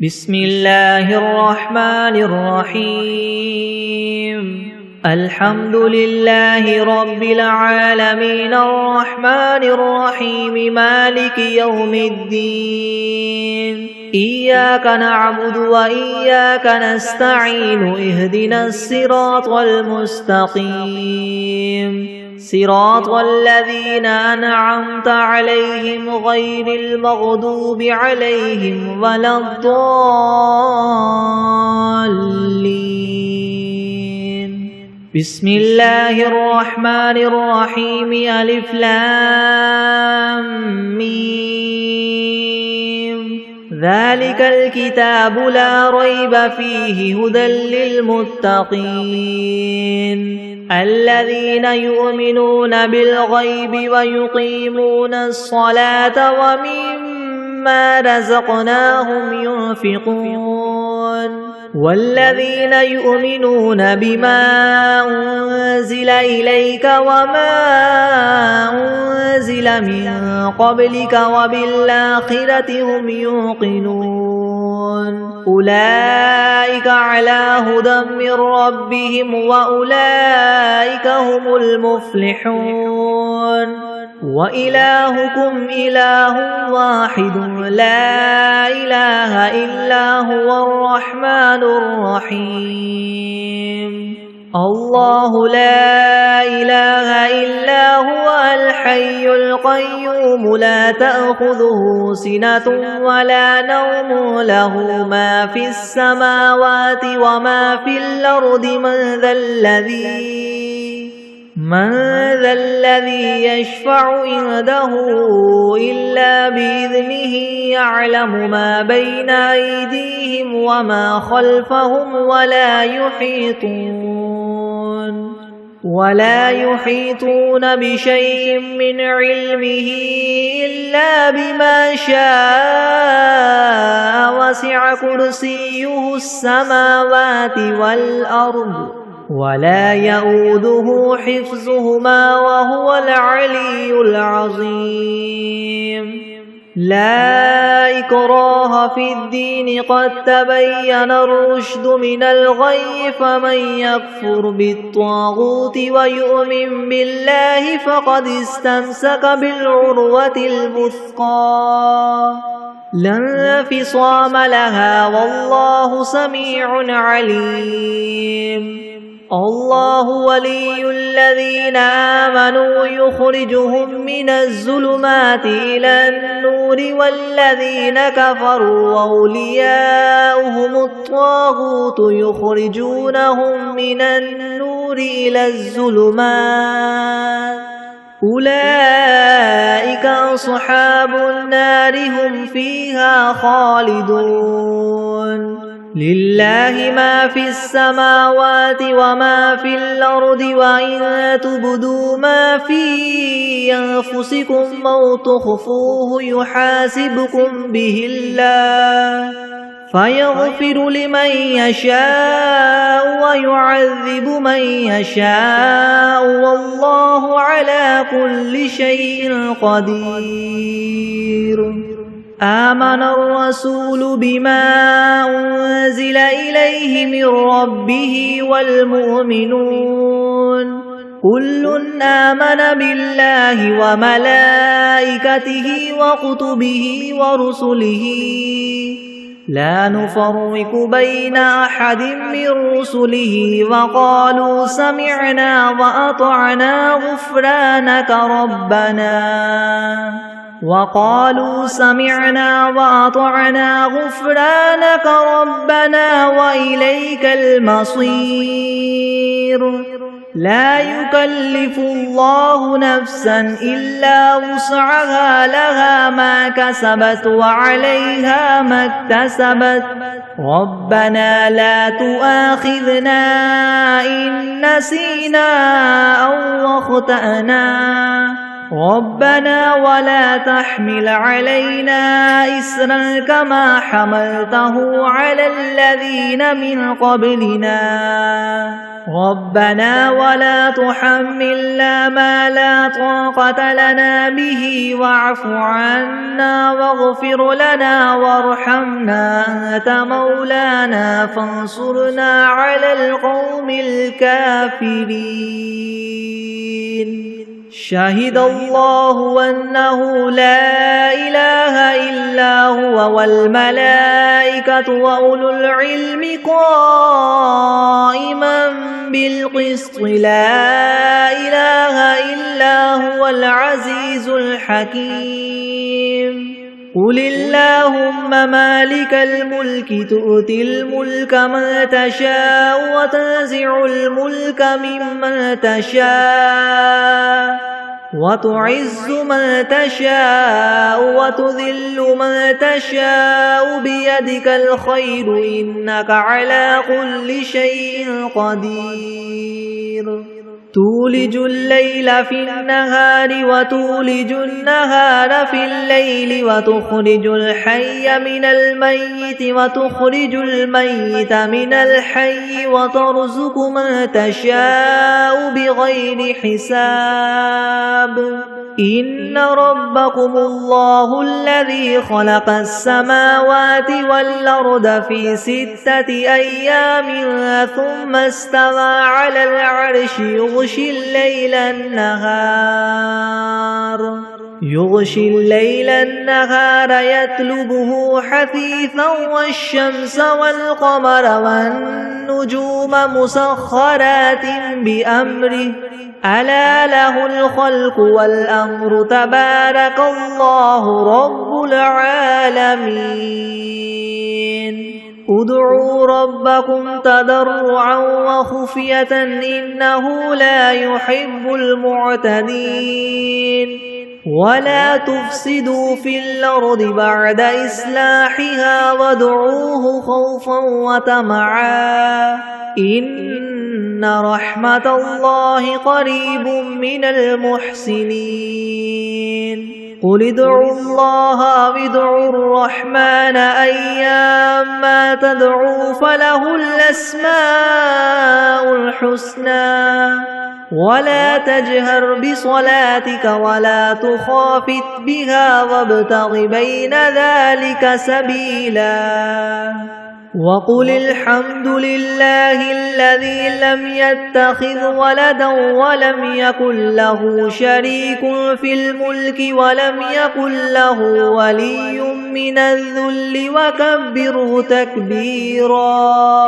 بسم الله الرحمن الرحيم الحمد لله رب العالمين الرحمن الرحيم مالك يوم الدين إياك نعبد وإياك نستعين اهدنا الصراط المستقيم صراط الذين أنعمت عليهم غير المغضوب عليهم ولا الضالين بسم الله الرحمن الرحيم ألف لام ميم ذلك الكتاب لا ريب فيه هدى للمتقين الذين يؤمنون بالغيب ويقيمون الصلاة ومما رزقناهم ينفقون والذين يؤمنون بما أنزل إليك وما أنزل من قبلك وبالآخرة هم يوقنون أولئك على هدى من ربهم وأولئك هم المفلحون وإلهكم إله واحد لا إله إلا هو الرحمن الرحيم الله لا إله إلا هو الحي القيوم لا تأخذه سنة ولا نوم له ما في السماوات وما في الأرض من ذا الذي يشفع عنده إلا بإذنه يعلم ما بين أيديهم وما خلفهم ولا يحيطون بشيء من علمه إلا بما شاء وسع كرسيه السماوات والأرض ولا يؤوده حفظهما وهو العلي العظيم لا إكراه في الدين قد تبين الرشد من الغي فمن يكفر بالطاغوت ويؤمن بالله فقد استمسك بالعروة الوثقى لا انفصام لها والله سميع عليم الله ولي الذين آمنوا يخرجهم من الظلمات إلى النور والذين كفروا أولياؤهم الطاغوت يخرجونهم من النور إلى الظلمات أولئك أصحاب النار هم فيها خالدون لله ما في السماوات وما في الأرض وإن تبدوا ما في أنفسكم أو تخفوه يحاسبكم به الله فيغفر لمن يشاء ويعذب من يشاء والله على كل شيء قدير آمن الرسول بما أنزل إليه من ربه والمؤمنون كل آمن بالله وملائكته وكتبه ورسله لا نفرق بين أحد من رسله وقالوا سمعنا وأطعنا غفرانك ربنا وإليك المصير لا يكلف الله نفسا إلا وسعها لها ما كسبت وعليها ما اكتسبت ربنا لا تؤاخذنا إن نسينا أو أخطأنا ربنا ولا تحمل علينا إسرا كما حملته على الذين من قبلنا ربنا ولا تحملنا ما لا طاقة لنا به واعف عنا واغفر لنا وارحمنا أنت مولانا فانصرنا على القوم الكافرين شهد الله أنه لا إله إلا هو والملائكة وأولو العلم قائما بالقسط لا إله إلا هو العزيز الحكيم قل اللهم مالك الملك تؤتي الملك من تشاء وتنزع الملك ممن تشاء وتعز من تشاء وتذل من تشاء بيدك الخير إنك على كل شيء قدير تولج الليل في النهار وتولج النهار في الليل وتخرج الحي من الميت وتخرج الميت من الحي وترزق من تشاء بغير حساب إن ربكم الله الذي خلق السماوات والأرض في 6 أيام ثم استوى على العرش يغشي الليل النهار يطلبه حثيثا والشمس والقمر والنجوم مسخرات بأمره ألا له الخلق والأمر تبارك الله رب العالمين ادعوا ربكم تضرعا وخفية إنه لا يحب المعتدين ولا تفسدوا في الأرض بعد إصلاحها وادعوه خوفا وطمعا إن رحمة الله قريب من المحسنين قل ادعوا الله أو ادعوا الرحمن أيما تدعوا فله الأسماء الحسنى ولا تجهر بصلاتك ولا تخافت بها وابتغ بين ذلك سبيلا وقل الحمد لله الذي لم يتخذ ولدا ولم يكن له شريك في الملك ولم يكن له ولي من الذل وكبره تكبيرا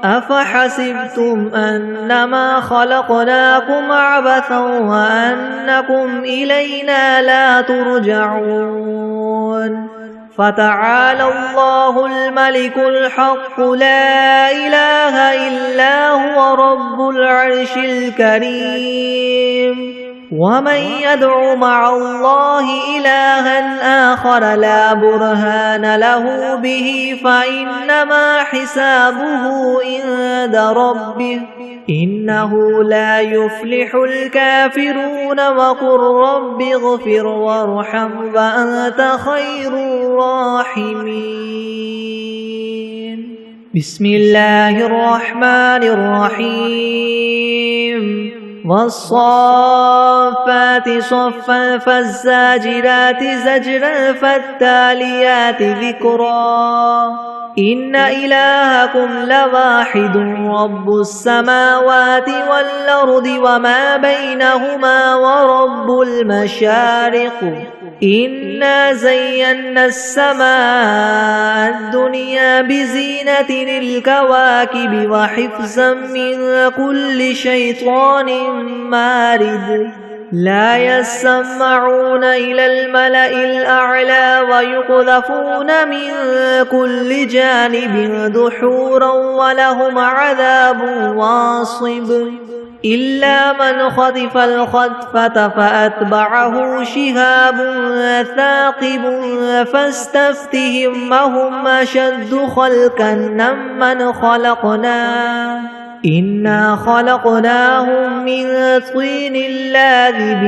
أفحسبتم أنما خلقناكم عبثا وأنكم إلينا لا ترجعون فتعالى الله الملك الحق لا إله إلا هو رب العرش الكريم ومن يدع مع الله إلها آخر لا برهان له به فإنما حسابه عند ربه إنه لا يفلح الكافرون وقل رب اغفر وارحم وأنت خير الراحمين بسم الله الرحمن الرحيم والصافات صفا فالزاجرات زجرا فالتاليات ذكرا إن إلهكم لواحد رب السماوات والأرض وما بينهما ورب المشارق إنا زينا السماء الدنيا بزينة الكواكب وحفظا من كل شيطان مارد لا يسمعون إلى الملأ الأعلى ويقذفون من كل جانب دحورا ولهم عذاب واصب إلا من خطف الخطفة فأتبعه شهاب ثاقب فاستفتهم هم أشد خلقا ممن خلقنا إنا خلقناهم من طين لاذب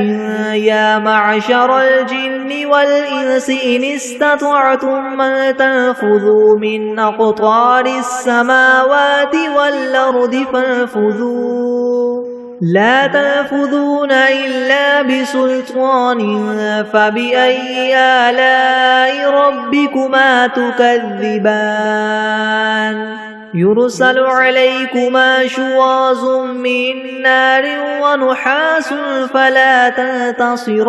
يا معشر الجن والإنس إن استطعتم أن تنفذوا من أقطار السماوات والأرض فانفذوا لا تنفذون إلا بسلطان فبأي آلاء ربكما تكذبان يرسل عليكما شواظ من نار ونحاس فلا تنتصران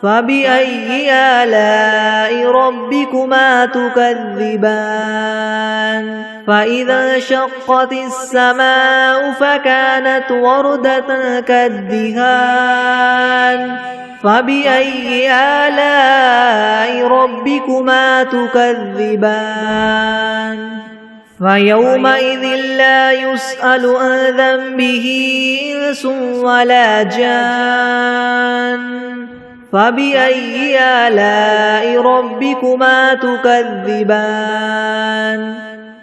فبأي آلاء ربكما تكذبان فإذا انشقت السماء فكانت وردة كالدهان فبأي آلاء ربكما تكذبان فيومئذ لا يسأل عن ذنبه إنس ولا جان فبأي آلاء ربكما تكذبان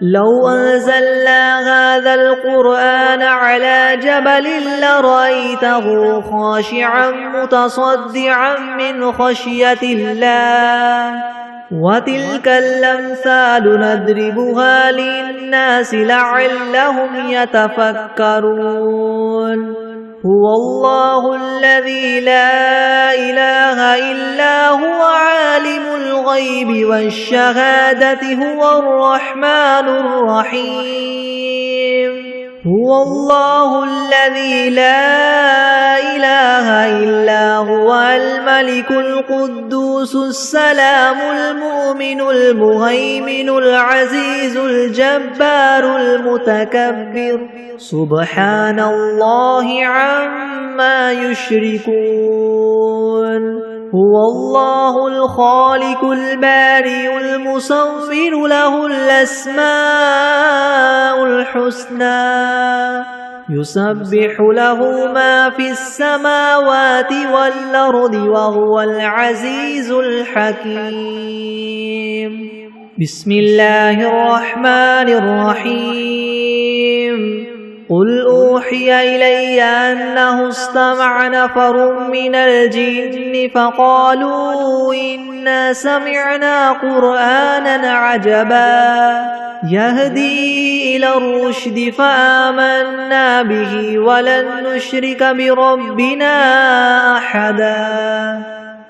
لو أنزلنا هذا القرآن على جبل لرأيته خاشعا متصدعا من خشية الله وتلك الأمثال نضربها للناس لعلهم يتفكرون هو الله الذي لا إله إلا هو عالم الغيب والشهادة هو الرحمن الرحيم هو الله الذي لا إله إلا هو الملك القدوس السلام المؤمن المهيمن العزيز الجبار المتكبر سبحان الله عما يشركون هو الله الخالق البارئ المصور له الأسماء الحسنى يسبح له ما في السماوات والأرض وهو العزيز الحكيم بسم الله الرحمن الرحيم قل أوحي إلي أنه استمع نفر من الجن فقالوا إنا سمعنا قرآنا عجبا يهدي إلى الرشد فآمنا به ولن نشرك بربنا أحدا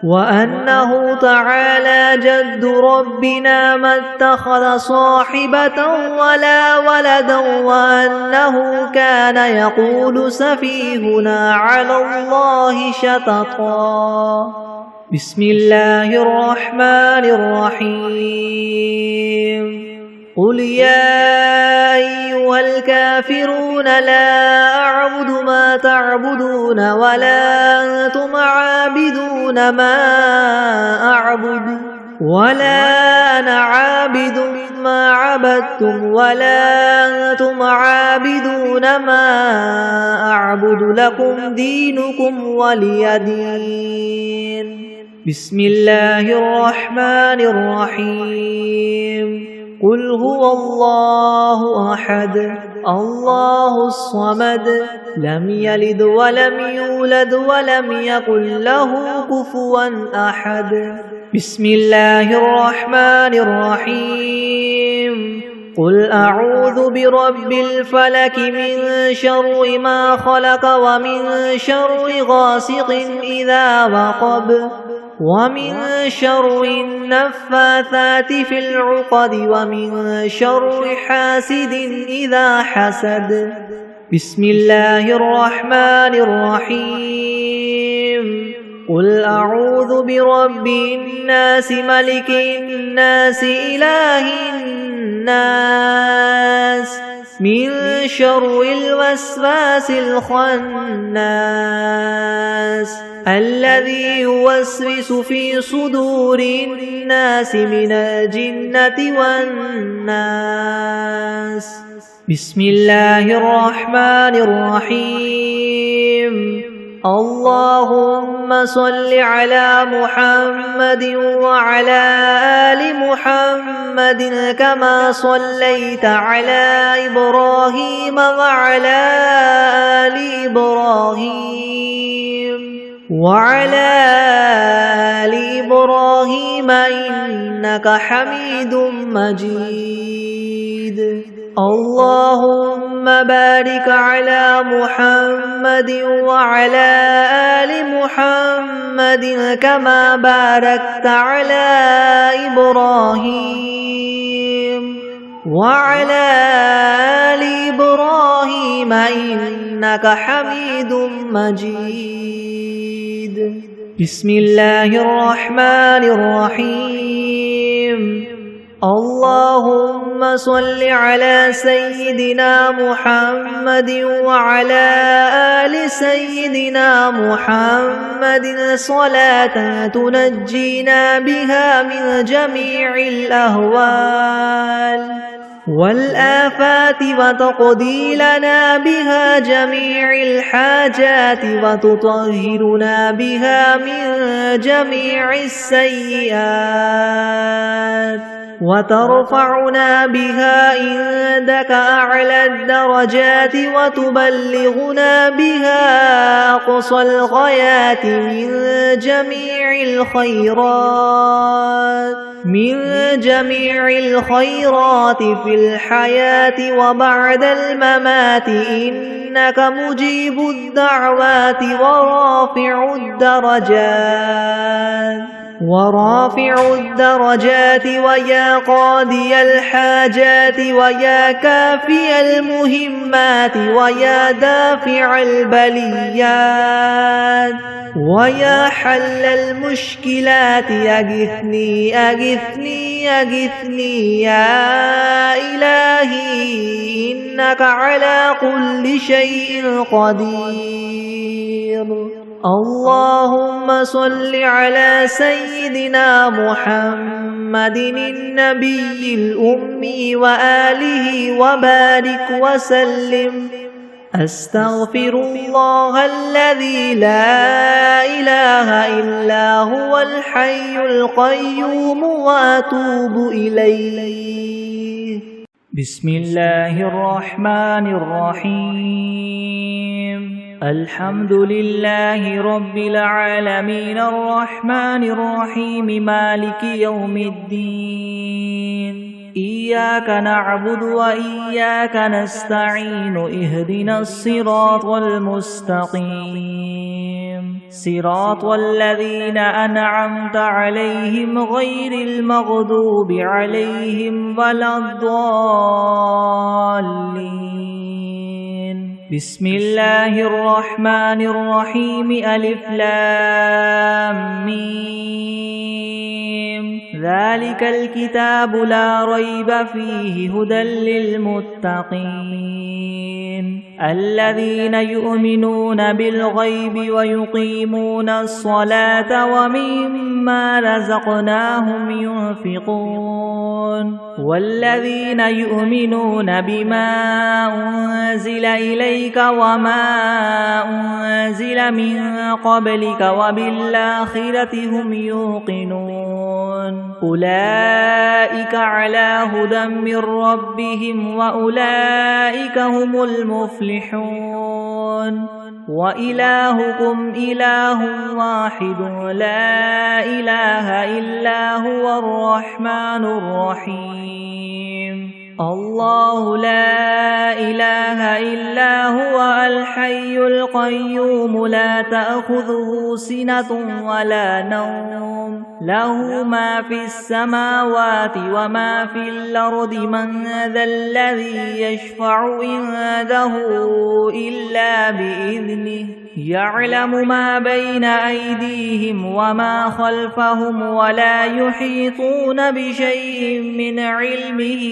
وأنه تعالى جد ربنا ما اتخذ صاحبة ولا ولدا وأنه كان يقول سفيهنا على الله شططا بسم الله الرحمن الرحيم قل يا أيها الكافرون لا أعبد ما تعبدون ولا أنتم عابدون ما أعبد ولا أنا عابد ما عبدتم ولا أنتم عابدون ما أعبد لكم دينكم ولي دين بسم الله الرحمن الرحيم قل هو الله أحد الله الصمد لم يلد ولم يولد ولم يكن له كفوا أحد بسم الله الرحمن الرحيم قل أعوذ برب الفلك من شر ما خلق ومن شر غاسق إذا وقب ومن شر النفاثات في العقد ومن شر حاسد إذا حسد بسم الله الرحمن الرحيم قل أعوذ برب الناس ملك الناس إله الناس من شر الوسواس الخناس الذي يوسوس في صدور الناس من الجنة والناس بسم الله الرحمن الرحيم اللهم صل على محمد وعلى آل محمد كما صليت على إبراهيم وعلى آل إبراهيم إنك حميد مجيد. اللهم بارك على محمد وعلى آل محمد كما باركت على إبراهيم وعلى آل إبراهيم إنك حميد مجيد. بسم الله الرحمن الرحيم. اللهم صل على سيدنا محمد وعلى آل سيدنا محمد صلاة تنجينا بها من جميع الأهوال والآفات وتقضي لنا بها جميع الحاجات وتطهرنا بها من جميع السيئات وترفعنا بها عندك أعلى الدرجات وتبلغنا بها أقصى الغايات من جميع الخيرات في الحياة وبعد الممات إنك مجيب الدعوات ورافع الدرجات ويا قاضي الحاجات ويا كافي المهمات ويا دافع البليات ويا حل المشكلات أغثني أغثني أغثني يا إلهي إنك على كل شيء قدير. اللهم صل على سيدنا محمد النبي الأمي وآله وبارك وسلم. أستغفر الله الذي لا إله إلا هو الحي القيوم وأتوب إليه. بسم الله الرحمن الرحيم. الحمد لله رب العالمين الرحمن الرحيم مالك يوم الدين. إياك نعبد وإياك نستعين اهدنا الصراط المستقيم صراط الذين أنعمت عليهم غير المغضوب عليهم ولا الضالين. بسم الله الرحمن الرحيم. ألف لام ميم. ذلك الكتاب لا ريب فيه هدى للمتقين الذين يؤمنون بالغيب ويقيمون الصلاة ومما رزقناهم ينفقون والذين يؤمنون بما أنزل إليك وما أنزل من قبلك وبالآخرة هم يوقنون أولئك على هدى من ربهم وأولئك هم المفلحون. وإلهكم إله واحد لا إله إلا هو الرحمن الرحيم. الله لا إله إلا هو الحي القيوم لا تأخذه سنة ولا نوم له ما في السماوات وما في الأرض من ذا الذي يشفع عنده إلا بإذنه يعلم ما بين أيديهم وما خلفهم ولا يحيطون بشيء من علمه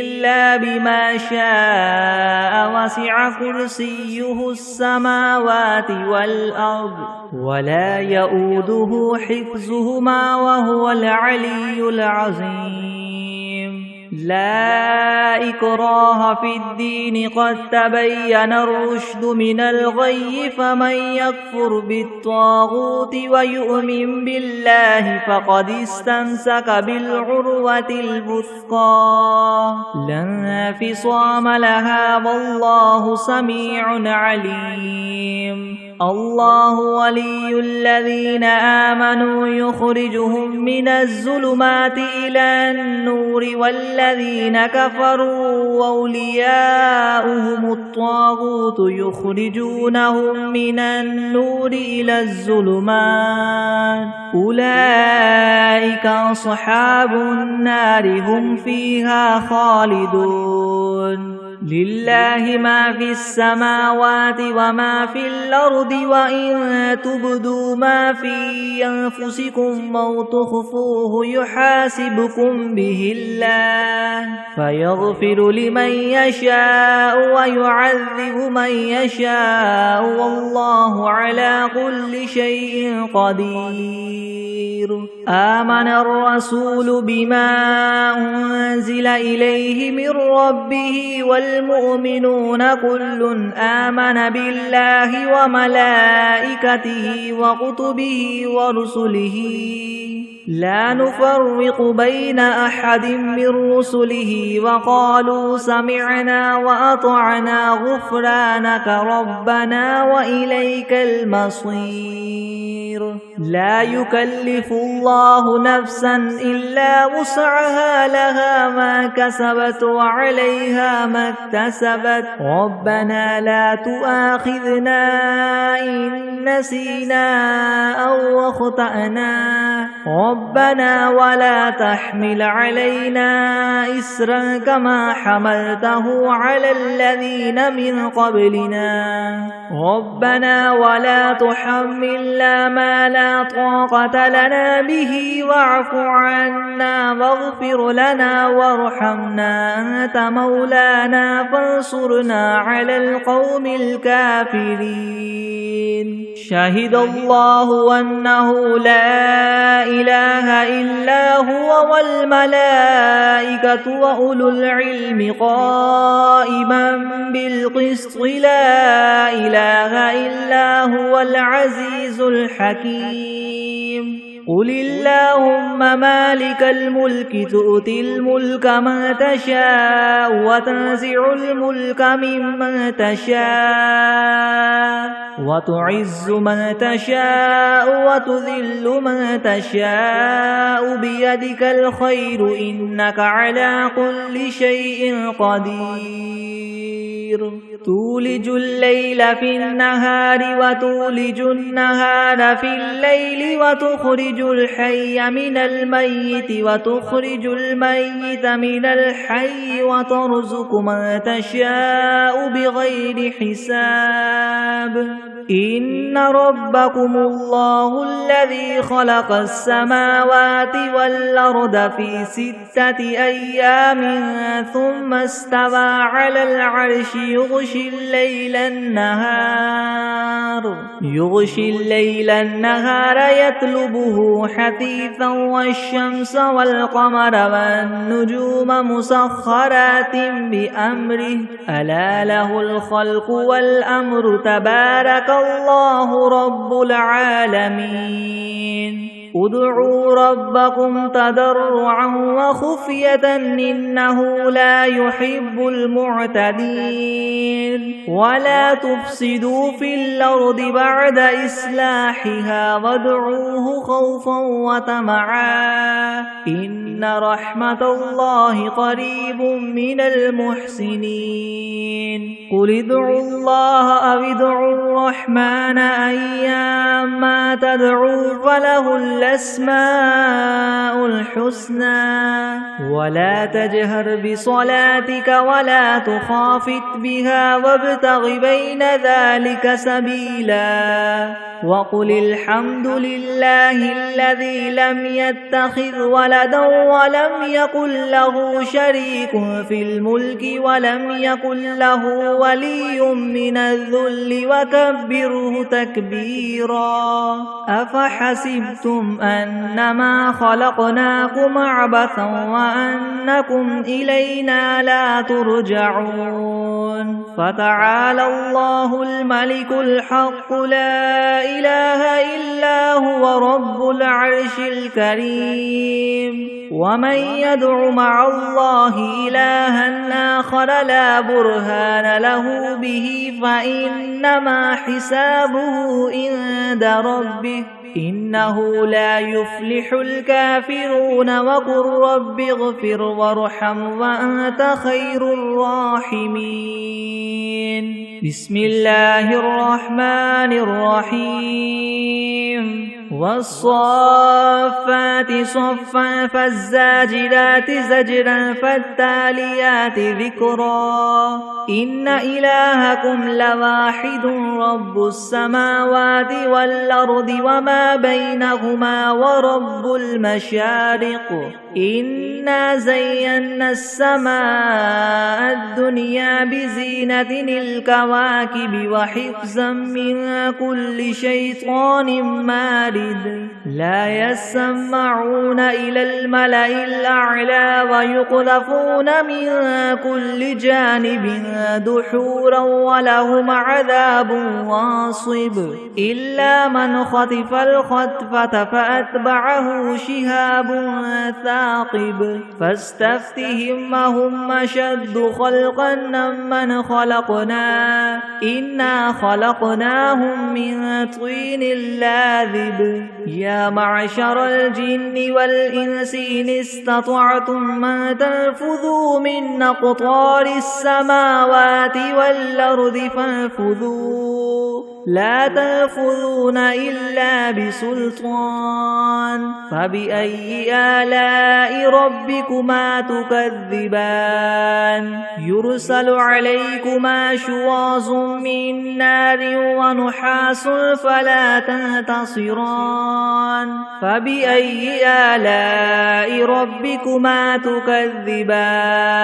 إلا بما شاء وسع كرسيه السماوات والأرض ولا يؤوده حفظهما وهو العلي العظيم. لا إكراه في الدين قد تبين الرشد من الغي فمن يكفر بالطاغوت ويؤمن بالله فقد استمسك بالعروة الوثقى لا انفصام لها والله سميع عليم الله ولي الذين آمنوا يخرجهم من الظلمات إلى النور والذين كفروا أولياؤهم الطاغوت يخرجونهم من النور إلى الظلمات أولئك أصحاب النار هم فيها خالدون لله ما في السماوات وما في الأرض وإن تبدوا ما في أنفسكم أو تخفوه يحاسبكم به الله فيغفر لمن يشاء ويعذب من يشاء والله على كل شيء قدير آمن الرسول بما أنزل إليه من ربه والمؤمنون كل آمن بالله وملائكته وكتبه ورسله لا نفرق بين أحد من رسله وقالوا سمعنا وأطعنا غفرانك ربنا وإليك المصير لا يكلف الله نفسا إلا وسعها لها ما كسبت وعليها ما اكتسبت ربنا لا تؤاخذنا إن نسينا أو أخطأنا ربنا ولا تحمل علينا إسرا كما حملته على الذين من قبلنا ربنا ولا تحملنا ما لا طاقة لنا به واعف عنا واغفر لنا وارحمنا أنت مولانا فانصرنا على القوم الكافرين شهد الله أنه لا إله إلا هو والملائكة وأولو العلم قائما بالقسط لا إله إلا هو العزيز الحكيم قل اللهم مالك الملك تؤتي الملك من تشاء وتنزع الملك ممن تشاء وتعز من تشاء وتذل من تشاء بيدك الخير إنك على كل شيء قدير تولج الليل في النهار وتولج النهار في الليل وتخرج الحي من الميت وتخرج الميت من الحي وترزق من تشاء بغير حساب إن ربكم الله الذي خلق السماوات والأرض في 6 أيام ثم استوى على العرش يغشي الليل النهار يطلبه حثيثا والشمس والقمر والنجوم مسخرات بأمره ألا له الخلق والأمر تبارك الله رب العالمين ادعوا ربكم تضرعا وخفية إنه لا يحب المعتدين ولا تفسدوا في الأرض بعد إصلاحها وادعوه خوفا وطمعا إن رحمة الله قريب من المحسنين قل ادعوا الله أو ادعوا الرحمن أيما تدعوا فله الأسماء الحسنى ولا تجهر بصلاتك ولا تخافت بها وابتغ بين ذلك سبيلا وقل الحمد لله الذي لم يتخذ ولدا ولم يكن له شريك في الملك ولم يكن له ولي من الذل وكبره تكبيرا أفحسبتم أنما خلقناكم عبثا وأنكم إلينا لا ترجعون فتعالى الله الملك الحق لا إله إلا هو رب العرش الكريم ومن يدع مع الله إلها آخر لا برهان له به فإنما حسابه عند ربه إنه لا يفلح الكافرون وقل رب اغفر وارحم وأنت خير الراحمين بسم الله الرحمن الرحيم والصافات صفا فالزاجرات زجرا فالتاليات ذكرا إن إلهكم لواحد رب السماوات والأرض وما بينهما ورب المشارق إنا زينا السماء الدنيا بزينة الكواكب وحفظا من كل شيطان مارد لا يسمعون إلى الملأ الأعلى ويقذفون من كل جانب دحورا ولهم عذاب واصب إلا من خطف الخطفة فأتبعه شهاب ثاقب فاستفتهم أهم أشد خلقا ممن خلقنا إنا خلقناهم من طين لاذب يا معشر الجن والإنس إن استطعتم أن تنفذوا من أقطار السماوات والأرض فانفذوا لا تنفذون إلا بسلطان فبأي آلاء ربكما تكذبان يرسل عليكما شواظ من نار ونحاس فلا تنتصران فبأي آلاء ربكما تكذبان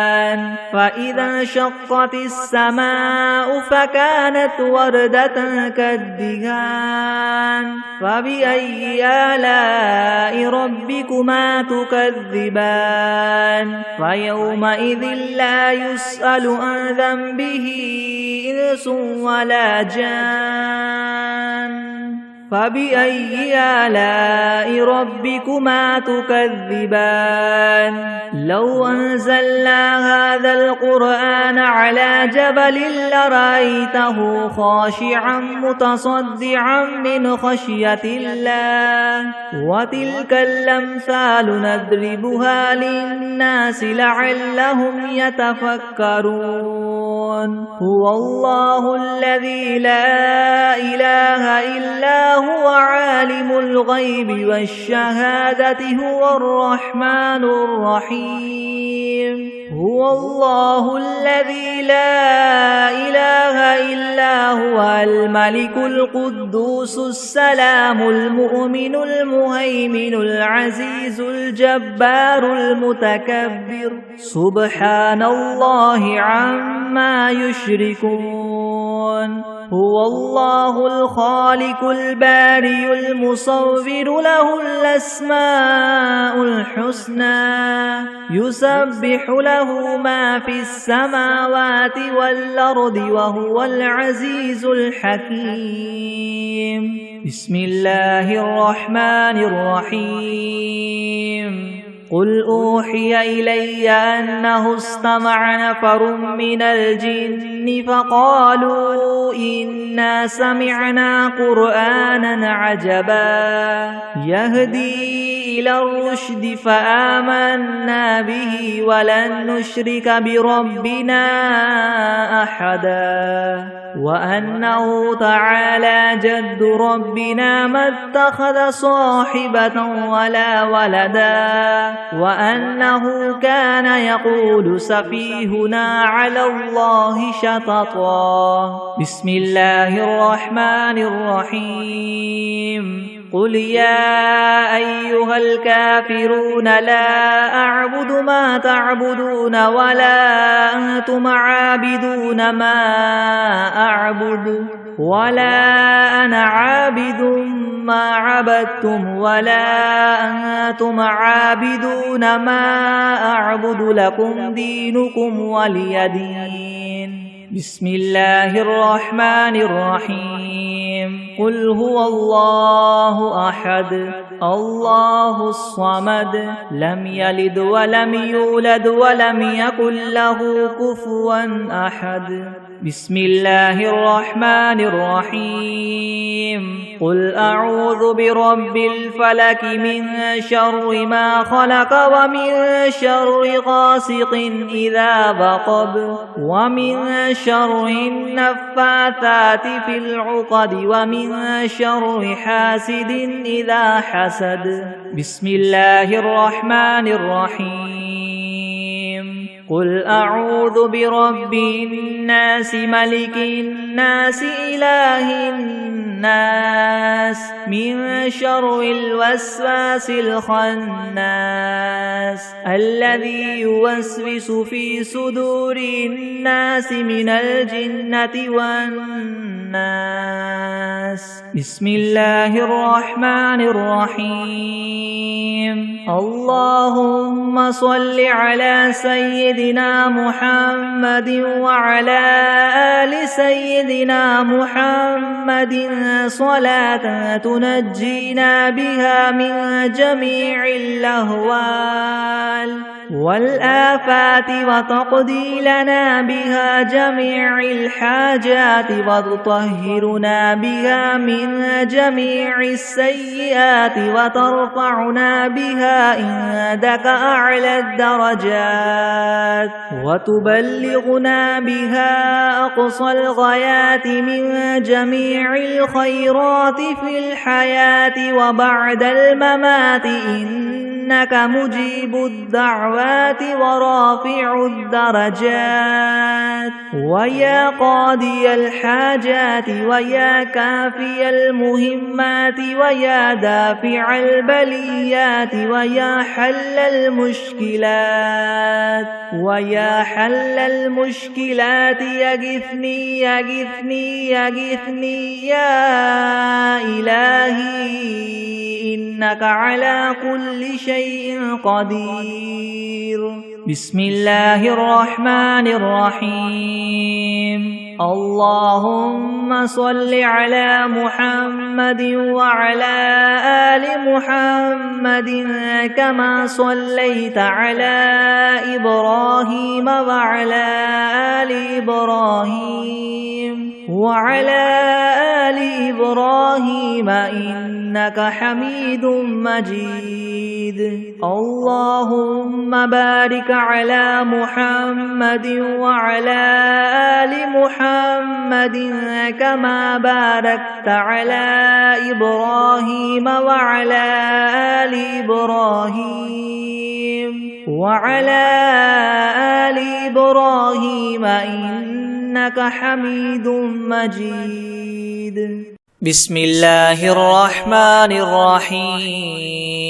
فإذا انشقت السماء فكانت وردة كالدهان فبأي آلاء ربكما تكذبان فيومئذ لا يسأل عن ذنبه إنس ولا جان فبأي آلاء ربكما تكذبان لو أنزلنا هذا القرآن على جبل لرأيته خاشعا متصدعا من خشية الله وتلك الأمثال نضربها للناس لعلهم يتفكرون هو الله الذي لا إله إلا هو عالم الغيب والشهادة هو الرحمن الرحيم هو الله الذي لا إله إلا هو الملك القدوس السلام المؤمن المهيمن العزيز الجبار المتكبر سبحان الله عما يشركون هو الله الخالق البارئ المصور له الأسماء الحسنى يسبح له ما في السماوات والأرض وهو العزيز الحكيم بسم الله الرحمن الرحيم قل أوحي إلي أنه استمع نفر من الجن فقالوا إنا سمعنا قرآنا عجبا يهدي إلى الرشد فآمنا به ولن نشرك بربنا أحدا وأنه تعالى جد ربنا ما اتخذ صاحبة ولا ولدا وأنه كان يقول سفيهنا على الله شططا. بسم الله الرحمن الرحيم. قل يا أيها الكافرون لا أعبد ما تعبدون ولا أنتم عابدون ما أعبد ولا أنا عابد ما عبدتم ولا أنتم عابدون ما أعبد لكم دينكم ولي دين. بسم الله الرحمن الرحيم. قل هو الله أحد الله الصمد لم يلد ولم يولد ولم يكن له كفوا أحد. بسم الله الرحمن الرحيم. قل أعوذ برب الفلك من شر ما خلق ومن شر غاسق إذا وقب ومن شر النفاثات في العقد ومن شر حاسد إذا حسد. بسم الله الرحمن الرحيم. قل أعوذ برب الناس ملك الناس إله الناس من شر الوسواس الخناس الذي يوسوس في صدور الناس من الجنة والناس. بسم الله الرحمن الرحيم. اللهم صل على سيدنا محمد وعلى آل سيدنا محمد صلاة تنجينا بها من جميع الأهوال والآفات وتقضي لنا بها جميع الحاجات وتطهرنا بها من جميع السيئات وترفعنا بها عندك أعلى الدرجات وتبلغنا بها أقصى الغايات من جميع الخيرات في الحياة وبعد الممات إنك مجيب الدعوات ورافع الدرجات ويا قاضي الحاجات ويا كافي المهمات ويا دافع البليات ويا حل المشكلات ويا حل المشكلات يغثني يغثني يغثني يا إلهي إنك على كل شيء قدير. بسم الله الرحمن الرحيم. اللهم صل على محمد وعلى آل محمد كما صليت على إبراهيم وعلى آل إبراهيم وعلى آل إبراهيم إنك حميد مجيد. اللهم بارك على محمد وعلى آل محمد كما باركت على إبراهيم وعلى آل إبراهيم وعلى آل إبراهيم إنك حميد مجيد. بسم الله الرحمن الرحيم.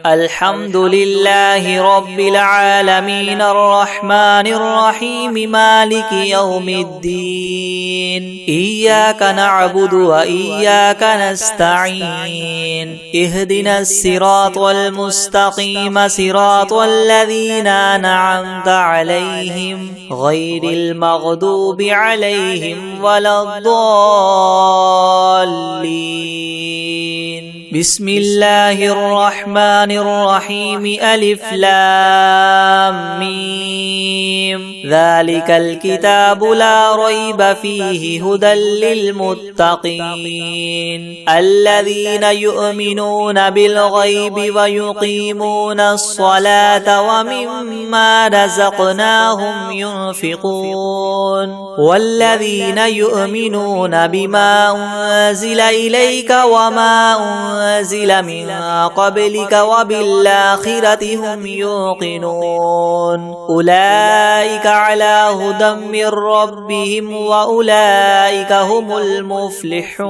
الحمد لله رب العالمين الرحمن الرحيم مالك يوم الدين. إياك نعبد وإياك نستعين. اهدنا الصراط المستقيم صراط الذين أنعمت عليهم غير المغضوب عليهم ولا الضالين. بسم الله الرحمن الرحيم. ألف لام ميم. ذلك الكتاب لا ريب فيه هدى للمتقين الذين يؤمنون بالغيب ويقيمون الصلاة ومما رزقناهم ينفقون والذين يؤمنون بما أنزل إليك وما أنزل من قبلك وبالآخرة هم يوقنون أولئك على هدى من ربهم وأولئك هم المفلحون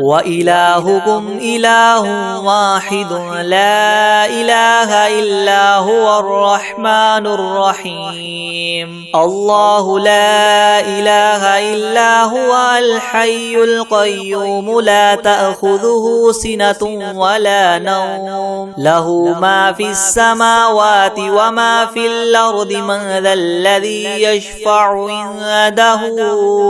وإلهكم إله واحد لا إله إلا هو الرحمن الرحيم الله لا إله إلا هو الحي القيوم لا تأخذه سنة ولا نوم له ما في السماوات وما في الأرض من ذا الذي يشفع عنده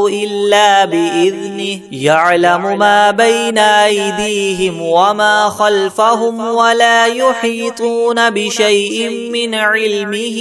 إلا بإذنه يعلم ما بين أيديهم وما خلفهم ولا يحيطون بشيء من علمه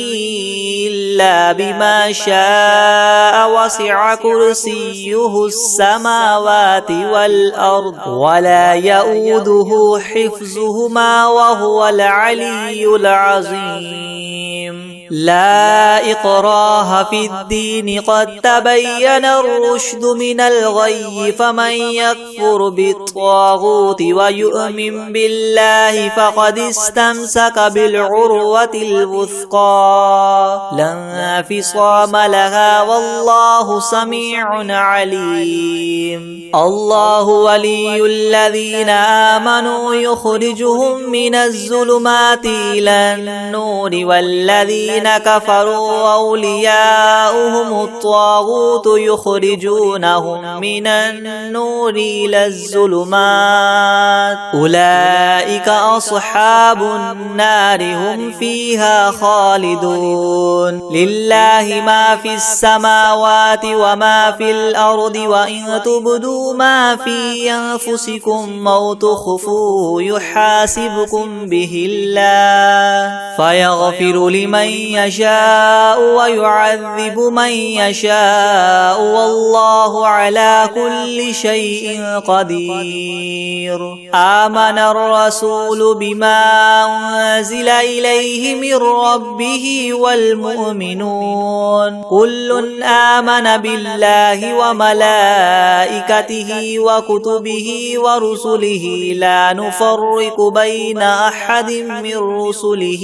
إلا بما شاء وسع كرسيه السماوات والأرض ولا يؤوده حفظهما وهو العلي العظيم لا إكراه في الدين قد تبين الرشد من الغي فمن يكفر بالطاغوت ويؤمن بالله فقد استمسك بالعروة الوثقى لا انفصام لها والله سميع عليم الله ولي الذين آمنوا يخرجهم من الظلمات إلى النور والذين كفروا أولياؤهم الطاغوت يخرجونهم من النور إلى الظلمات أولئك أصحاب النار هم فيها خالدون لله ما في السماوات وما في الأرض وإن تبدوا ما في أنفسكم أو تخفوه يحاسبكم به الله فيغفر لمن يشاء ويعذب من يشاء والله على كل شيء قدير آمن الرسول بما أنزل إليه من ربه والمؤمنون كل آمن بالله وملائكته وكتبه ورسله لا نفرق بين أحد من رسله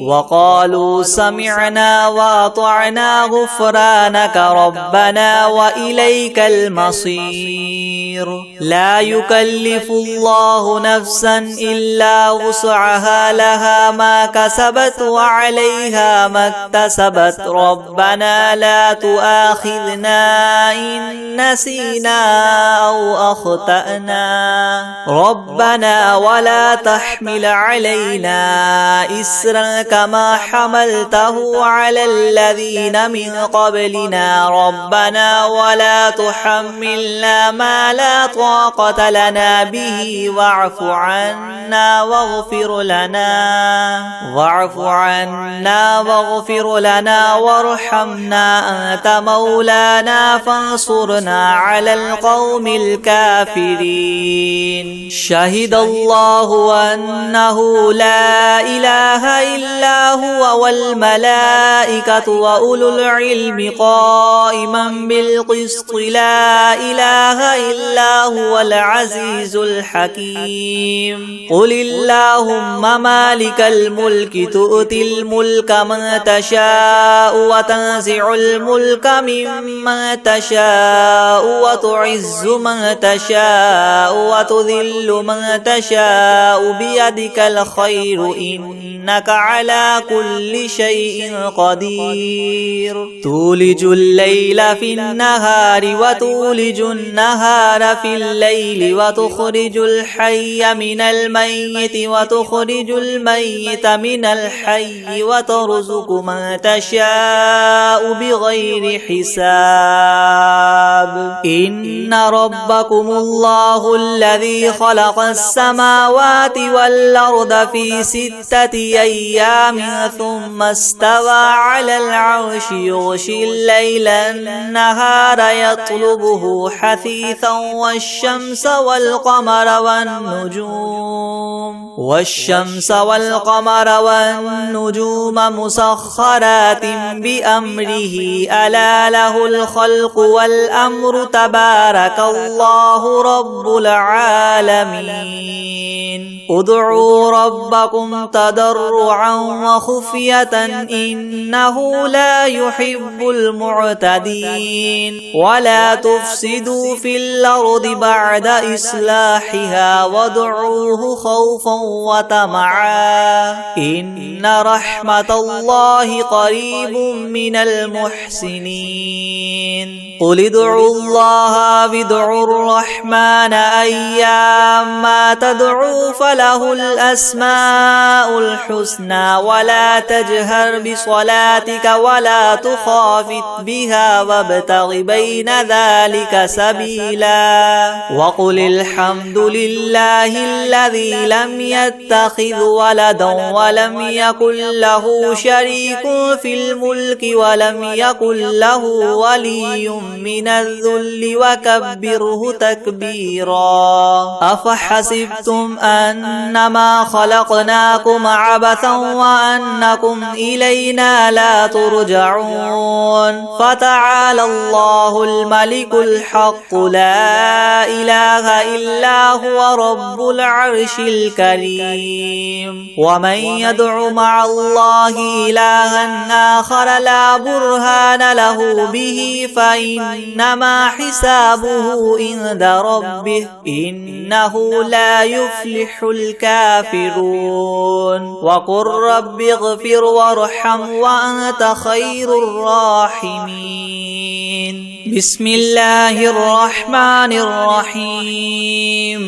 وقالوا سمعنا وأطعنا غفرانك ربنا وإليك المصير لا يكلف الله نفسا إلا وسعها لها ما كسبت وعليها ما اكتسبت ربنا لا تؤاخذنا إن نسينا أو أخطأنا ربنا ولا تحمل علينا إسرا كما حملته على الذين من قبلنا ربنا ولا تحملنا ما لا طاقة لنا به واعف عنا واغفر لنا وارحمنا أنت مولانا فانصرنا على القوم الكافرين شهد الله أنه لا إله إلا هو والملائكة وأولو العلم قائما بالقسط لا إله إلا هو العزيز الحكيم قل اللهم مالك الملك تؤتي الملك من تشاء وتنزع الملك ممن تشاء وتعز من تشاء وتذل من تشاء بيدك الخير إنك على كل شيء قدير تولج الليل في النهار وتولج النهار في الليل وتخرج الحي من الميت وتخرج الميت من الحي وترزق من تشاء بغير حساب إن ربكم الله الذي خلق السماوات والأرض في 6 أيام ثم استوى على العرش يغشي الليل النهار يطلبه حثيثا والشمس والقمر مسخرات بأمره ألا له الخلق والأمر تبارك الله رب العالمين ادعوا ربكم تضرعا وخفية إنه لا يحب المعتدين ولا تفسدوا في الأرض بعد إصلاحها وادعوه خوفا وطمعا إن رحمة الله قريب من المحسنين قل ادعوا الله وادعوا الرحمن أيما تدعوا فله الأسماء الحسنى ولا تجهر بصلاتك ولا تخافت بها وابتغ بين ذلك سبيلا وقل الحمد لله الذي لم يتخذ ولدا ولم يكن له شريك في الملك ولم يكن له ولي من الذل وكبره تكبيرا أفحسبتم أنما خلقناكم عبثا وأنكم إلينا لا ترجعون فتعالى الله الملك الحق لا إله إلا هو رب العرش الكريم ومن يدع مع الله إلها آخر لا برهان له به فإنما حسابه عند ربه إنه لا يفلح الكافرون وقل رب اغفر وارحم وأنت خير الراحمين بسم الله الرحمن الرحيم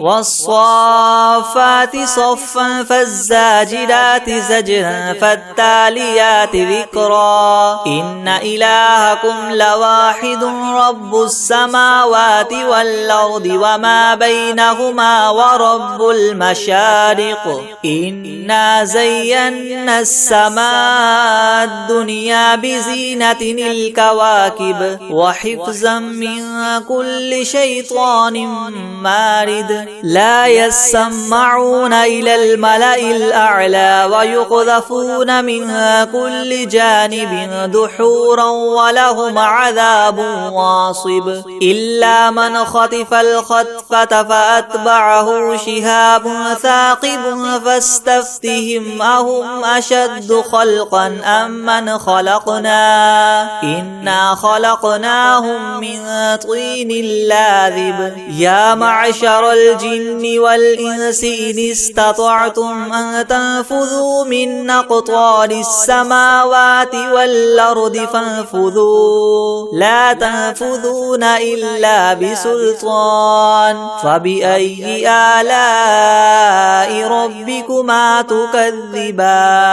والصافات صفا فالزاجرات زجرا فالتاليات ذكرا إن إلهكم لواحد رب السماوات والأرض وما بينهما ورب المشارق إنا زينا السماء الدنيا بزينة الكواكب وحفظا من كل شيطان مارد لا يسمعون إلى الملأ الأعلى ويقذفون منها كل جانب دحورا ولهم عذاب واصب إلا من خطف الخطفة فأتبعه شهاب ثاقب فاستفتهم أهم أشد خلقا أم من خلقنا إنا خلقناهم من طين لاذب يا معشر الجن والإنس إن استطعتم أن تنفذوا من أقطار السماوات والأرض فانفذوا لا تنفذون إلا بسلطان فبأي آلاء ربكما تكذبان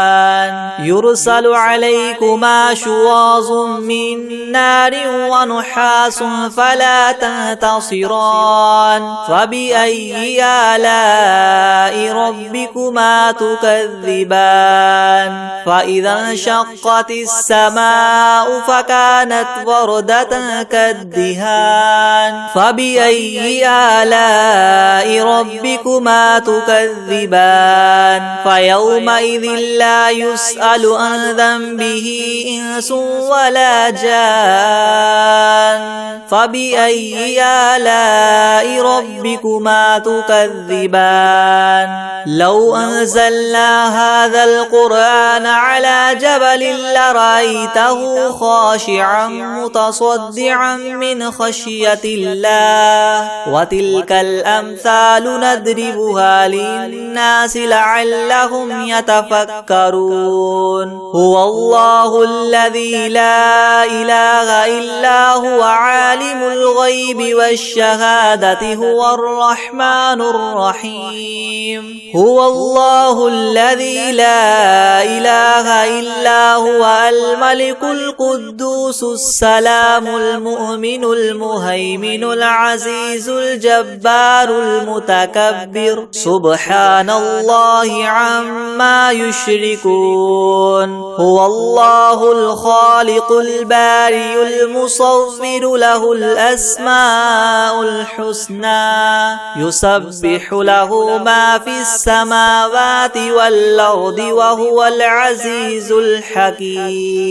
يرسل عليكما شواظ من نار ونحاس فلا تنتصران فبأي آلاء ربكما تكذبان فإذا انشقت السماء فكانت وردة كالدهان فبأي آلاء ربكما تكذبان فيومئذ لا يسأل عن ذنبه إنس ولا جان فبأي آلاء ربكما تكذبان لو أنزلنا هذا القرآن على جبل لرأيته خاشعا متصدعا من خشية الله وتلك الأمثال نضربها للناس لعلهم يتفكرون هو الله الذي لا إله إلا هو عالم الغيب والشهادة هو الرحمن الرحمن الرحيم هو الله الذي لا إله إلا هو الملك القدوس السلام المؤمن المهيمن العزيز الجبار المتكبر سبحان الله عما يشركون هو الله الخالق البارئ المصور له الأسماء الحسنى يسبح له ما في السماوات والأرض وهو العزيز الحكيم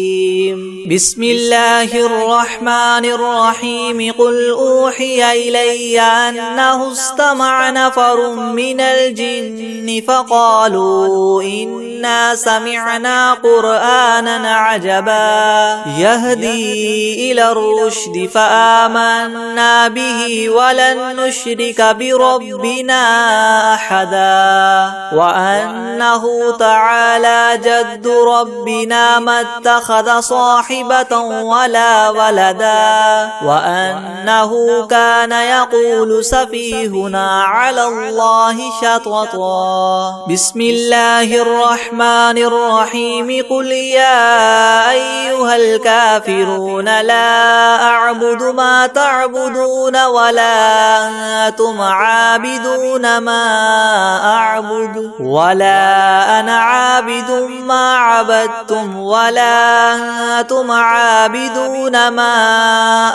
بسم الله الرحمن الرحيم قل أوحي إلي أنه استمع نفر من الجن فقالوا إنا سمعنا قرآنا عجبا يهدي إلى الرشد فآمنا به ولن نشرك بربنا أحدا وأنه تعالى جد ربنا ما اتخذ صاحبة ولا ولدا وأنه كان يقول سفيهنا على الله شططا بسم الله الرحمن الرحيم قل يا أيها الكافرون لا أعبد ما تعبدون ولا أنتم عابدون ما أعبد ولا أنا عابد ما عبدتم ولا أنتم عابدون ما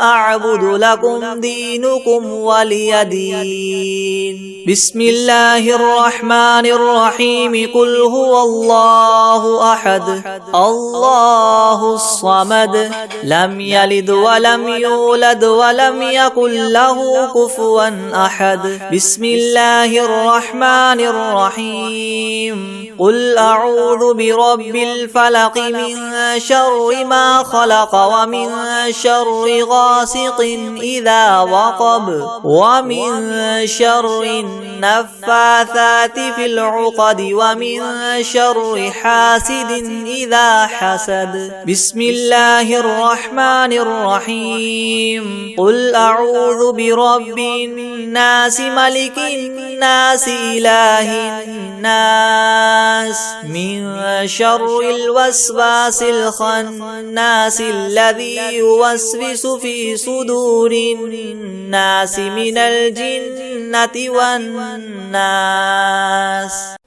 أعبد لكم دينكم ولي دين بسم الله الرحمن الرحيم قل هو الله أحد الله الصمد لم يلد ولم يولد ولم يكن له كفوا أحد بسم الله الرحمن الرحيم قل أعوذ برب الفلق من شر ما خلق ومن شر غاسق إذا وقب ومن شر النفاثات في العقد ومن شر حاسد إذا حسد بسم الله الرحمن الرحيم قل أعوذ برب الناس ملك الناس إله الناس من شر الوسواس الخناس الذي يوسوس في صدور الناس من الجنة والناس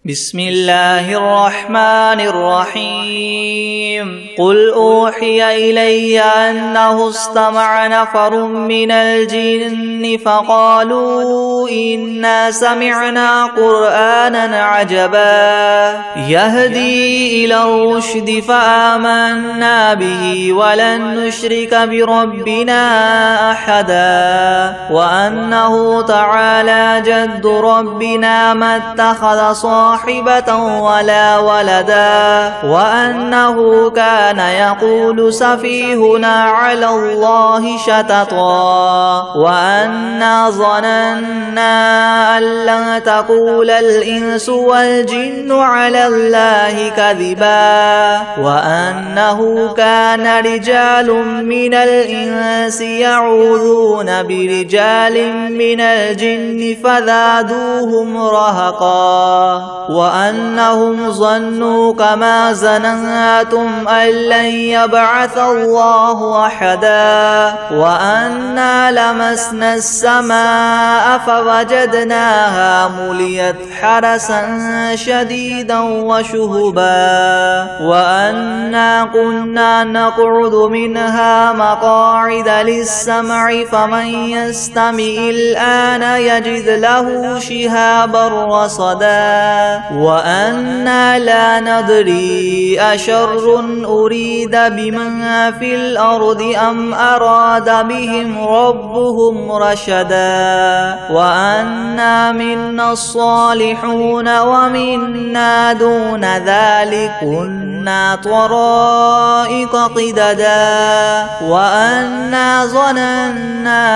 بسم الله الرحمن الرحيم قل أوحي إلي أنه استمع نفر من الجن فقالوا إنا سمعنا قرآنا عجبا يهدي إلى الرشد فآمنا به ولن نشرك بربنا أحدا وأنه تعالى جد ربنا ما اتخذ صاحبة ولا ولدا وأنه كان يقول سفيهنا على الله شططا وأنا ظننا أن لن تقول الإنس والجن على الله كذبا وأنه كان رجال من الإنس يعوذون برجال من الجن فزادوهم رهقا وأنهم ظنوا كما ظننتم أن لن يبعث الله أحدا وأنا لمسنا السماء فوجدناها مليت حرسا شديدا وشهبا وأنا كنا نقعد منها مقاعد للسمع فمن يستمع الآن يجد له شهابا رصدا وأنا لا ندري أشر أريد بمن في الأرض أم أراد بهم ربهم رشدا وأنا منا الصالحون ومنا دون ذلك كنا كنا طرائق قددا وأنا ظننا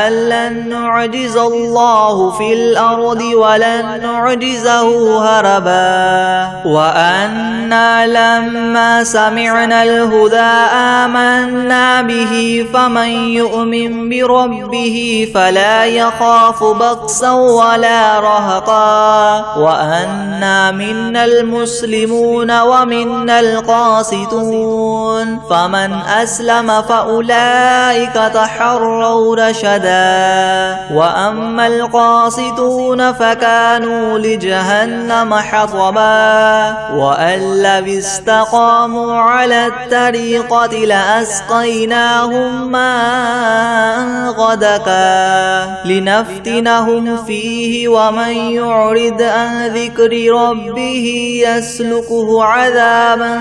أن لن نعجز الله في الأرض ولن نعجزه هربا وأنا لما سمعنا الهدى آمنا به فمن يؤمن بربه فلا يخاف بخسا ولا رهقا وأنا منا المسلمون ومنا القاسطون فمن أسلم فأولئك تحروا رشدا وأما القاسطون فكانوا لجهنم حطبا وأن لو استقاموا على الطريقة لأسقيناهم ماء غدقا لنفتنهم فيه ومن يعرض عن ذكر ربه يسلكه عذابا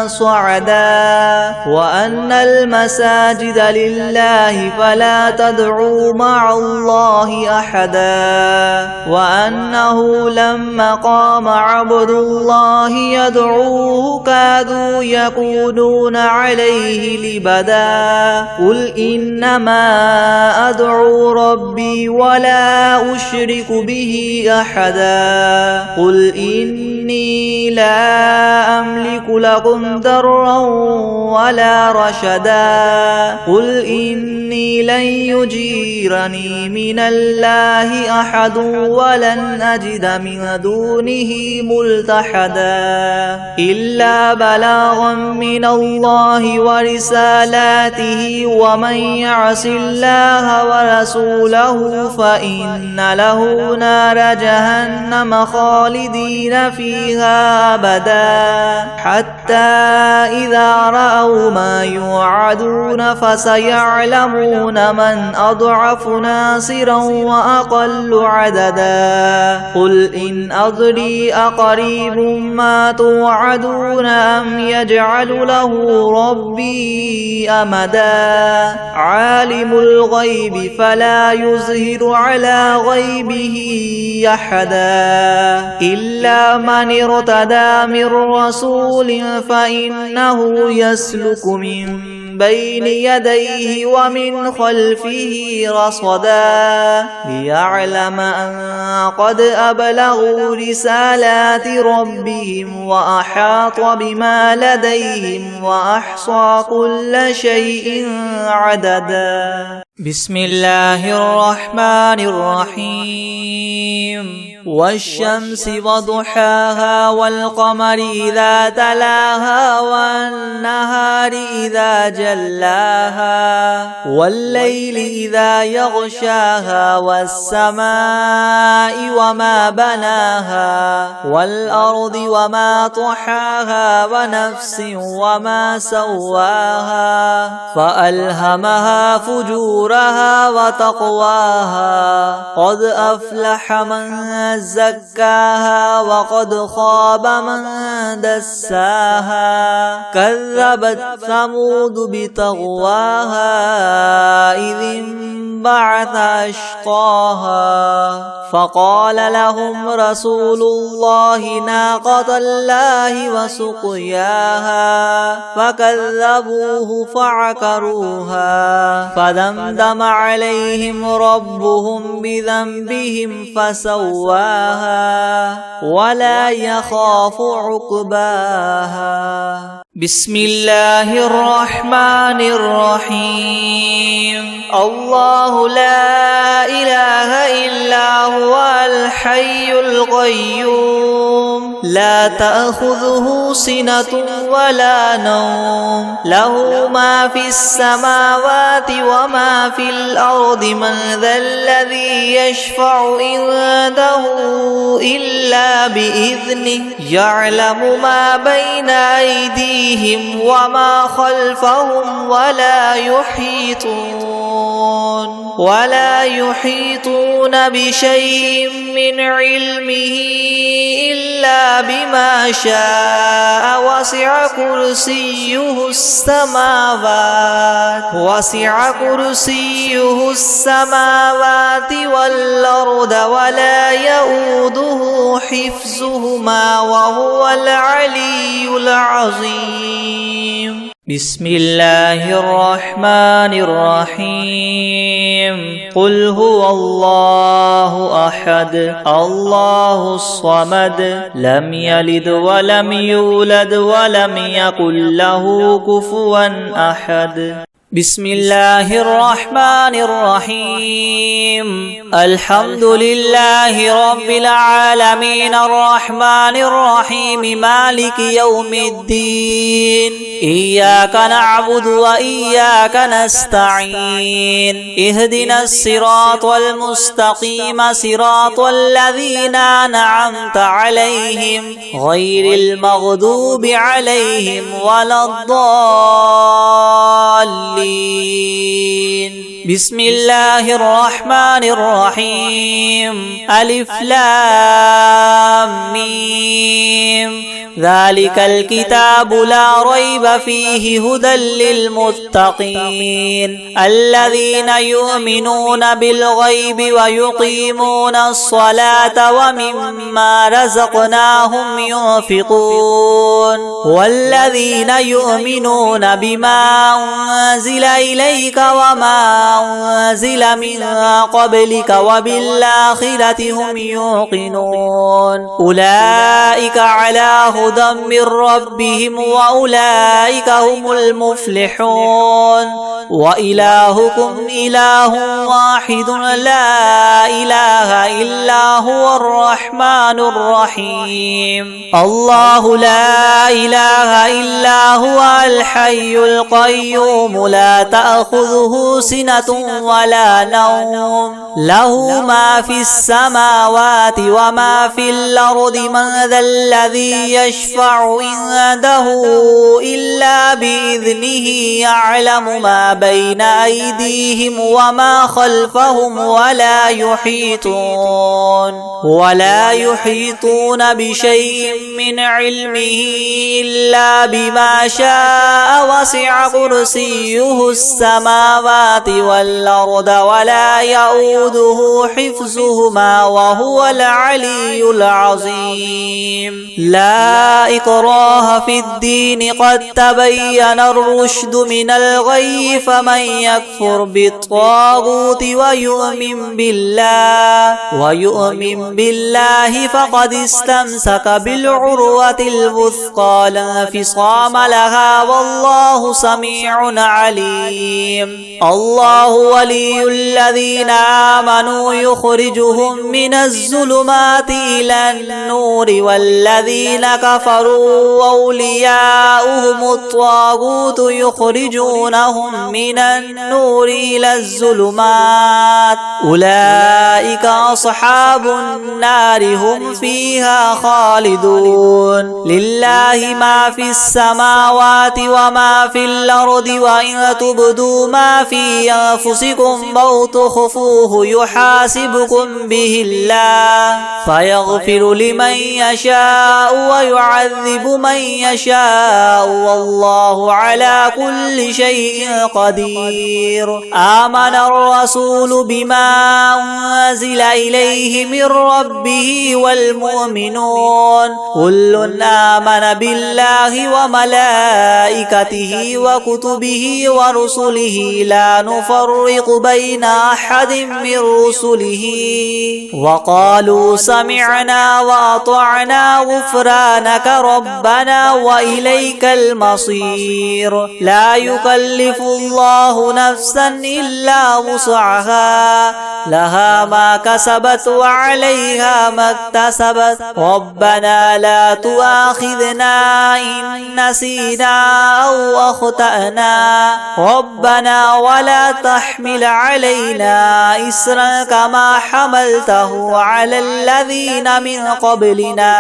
صعدا وأن المساجد لله فلا تدعوا مع الله أحدا وأنه لما قام عبد الله يدعوه كادوا يكونون عليه لبدا قل إنما أدعو ربي ولا أشرك به أحدا قل إني لا أملك لكم ضرا ولا رشدا قل إني لن يجيرني من الله أحد ولن أجد من دونه ملتحدا إلا بلاغا من الله ورسالاته ومن يعص الله ورسوله فإن له نار جهنم خالدين فيها أبدا حتى إذا رأوا ما يوعدون فسيعلمون من أضعف ناصرا وأقل عددا قل إن أدري أقريب ما توعدون أم يجعل له ربي أمدا عالم الغيب فلا يظهر على غيبه أحدا إلا من ارتدى من رسول فإنه يسلك من بين يديه ومن خلفه رصدا ليعلم أن قد أبلغوا رسالات ربهم وأحاط بما لديهم وأحصى كل شيء عددا بسم الله الرحمن الرحيم والشمس وضحاها والقمر إذا تلاها والنهار إذا جلاها والليل إذا يغشاها والسماء وما بناها والأرض وما طحاها ونفس وما سواها فألهمها فجورها وتقواها قد أفلح من زكاها وقد خاب من دساها كذبت ثمود بطغواها إذ انبعث أشقاها فقال لهم رسول الله ناقة الله وسقياها فكذبوه فعقروها فدمدم عليهم ربهم بذنبهم فسواها ولا يخاف عقباها بسم الله الرحمن الرحيم الله لا إله إلا هو الحي القيوم لا تأخذه سنة ولا نوم له ما في السماوات وما في الأرض من ذا الذي يشفع عنده إلا بإذنه يعلم ما بين أيديهم وما خلفهم ولا يحيطون ولا يحيطون بشيء من علمه إلا بما شاء وسع كرسيه السماوات والأرض ولا يؤوده حفظهما وهو العلي العظيم. بسم الله الرحمن الرحيم. قل هو الله أحد الله الصمد لم يلد ولم يولد ولم يكن له كفوا أحد. بسم الله الرحمن الرحيم. الحمد لله رب العالمين الرحمن الرحيم مالك يوم الدين. إياك نعبد وإياك نستعين. اهدنا الصراط المستقيم صراط الذين أنعمت عليهم غير المغضوب عليهم ولا الضالين. بسم الله الرحمن الرحيم. ألف لام ميم. ذلك الكتاب لا ريب فيه هدى للمتقين الذين يؤمنون بالغيب ويقيمون الصلاة ومما رزقناهم ينفقون والذين يؤمنون بما أنزل إليك وما أنزل من قبلك وبالآخرة هم يوقنون أولئك على هدى من ربهم وأولئك هم المفلحون. وإلهكم إله واحد لا إله إلا هو الرحمن الرحيم. الله لا إله إلا هو الحي القيوم لا تأخذه سنة ولا نوم له ما في السماوات وما في الأرض. من ذا الذي يشفع عنده إلا بإذنه يعلم ما بين أيديهم وما خلفهم ولا يحيطون بشيء من علمه إلا بما شاء وسع كرسيه السماوات والأرض ولا يؤوده حفظهما وهو العلي العظيم. لا إكراه في الدين قد تبين الرشد من الغي فمن يكفر بالطاغوت ويؤمن بالله فقد استمسك بالعروة الوثقى لا انفصام لها والله سميع عليم. الله ولي الذين آمنوا يخرجهم من الظلمات إلى النور والذين كفروا أولياؤهم الطاغوت يخرجونهم من النور إلى الظلمات أولئك أصحاب النار هم فيها خالدون. لله ما في السماوات وما في الأرض وإن تبدوا ما في أنفسكم أو تخفوه يحاسبكم به الله فيغفر لمن يشاء ويعذب من يشاء والله على كل شيء قدير. آمن الرسول بما أنزل إليه من ربه والمؤمنون كل آمن بالله وملائكته وكتبه ورسله لا نفرق بين أحد من رسله وقالوا سمعنا وأطعنا غفرانك ربنا وإليك المصير. لا يكلف الله نفسا إلا وسعها لها ما كسبت وعليها ما اكتسبت ربنا لا تؤاخذنا إن نسينا أو أخطأنا ربنا ولا تحمل علينا إسرا كما حملته على الذين من قبلنا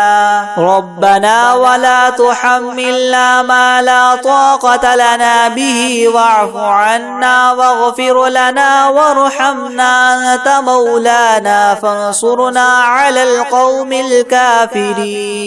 ربنا ولا تحملنا ما لا طاقة لنا به واعف عنا واغفر لنا وارحمنا أنت مولانا فانصرنا على القوم الكافرين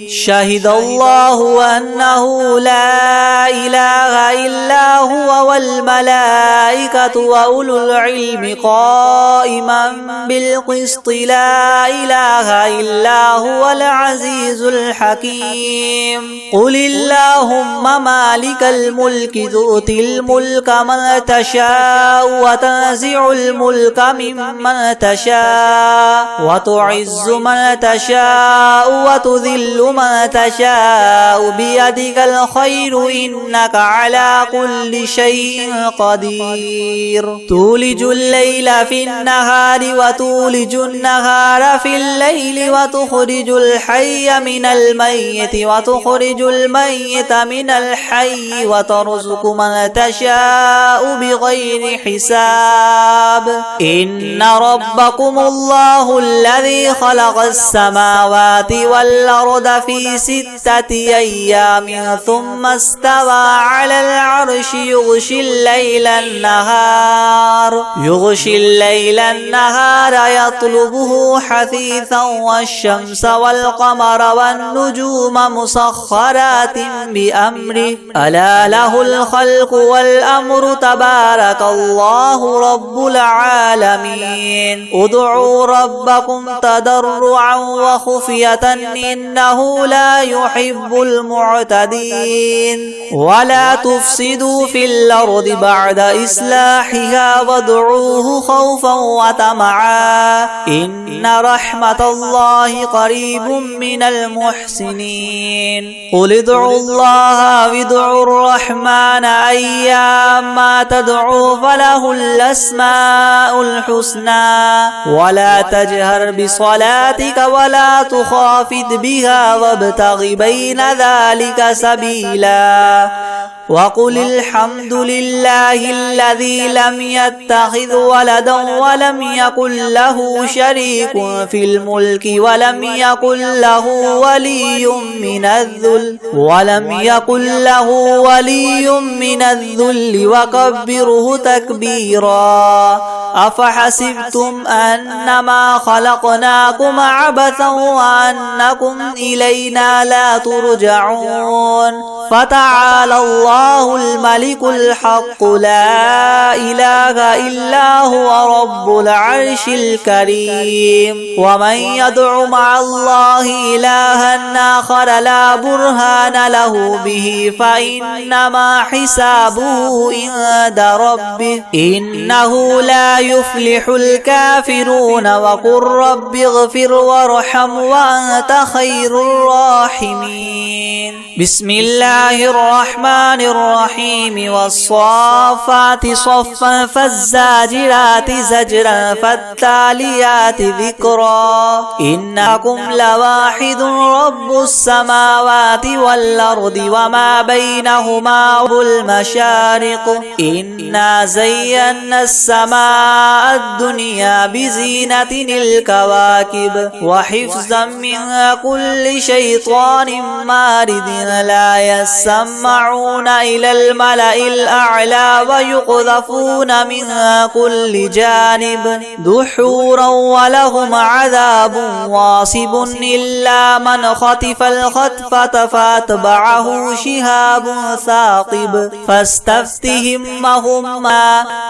شهد الله أنه لا إله إلا هو والملائكة وأولو العلم قائما بالقسط لا إله إلا هو العزيز الحكيم قل اللهم مالك الملك تؤتي الملك من تشاء وتنزع الملك ممن تشاء وتعز من تشاء وتذل من تشاء بيدك الخير إنك على كل شيء قدير تولج الليل في النهار وتولج النهار في الليل وتخرج الحي من الميت وتخرج الميت من الحي وترزق من تشاء بغير حساب إن ربكم الله الذي خلق السماوات والأرض في 6 أيام ثم استوى على العرش يغشي الليل النهار يطلبه حثيثا والشمس والقمر والنجوم مسخرات بأمره ألا له الخلق والأمر تبارك الله رب العالمين ادعوا ربكم تضرعا وخفية إنه لا يحب المعتدين ولا تفسدوا في الأرض بعد إصلاحها وادعوه خوفا وطمعا إن رحمة الله قريب من المحسنين قل ادعوا الله وادعوا الرحمن أيما تدعوا فله الأسماء الحسنى ولا تجهر بصلاتك ولا تخافت بها وابتغ بين ذلك سبيلا وقل الحمد لله الذي لم يتخذ ولدا ولم يكن له شريك في الملك ولم يكن له ولي من الذل وكبره تكبيرا أفحسبتم أنما خلقناكم عبثا وأنكم إلينا لا ترجعون فتعالى الله الملك الحق لا إله إلا هو رب العرش الكريم ومن يدع مع الله إلها آخر لا برهان له به فإنما حسابه عند ربه إنه لا يفلح الكافرون وقل رب اغفر وارحم وأنت خير الراحمين بسم الله الرحمن الرحيم والصافات صفا فالزاجرات زجرا فالتاليات ذكرا إنكم لواحد رب السماوات والأرض وما بينهما المشارق إنا زينا السماء الدنيا بزينة الكواكب وحفظا من كل شيطان مارد لا يسمعون إلى الملأ الأعلى ويقذفون من كل جانب دحورا ولهم عذاب واصب إلا من خطف الخطفة فاتبعه شهاب ثاقب فاستفتهم وهم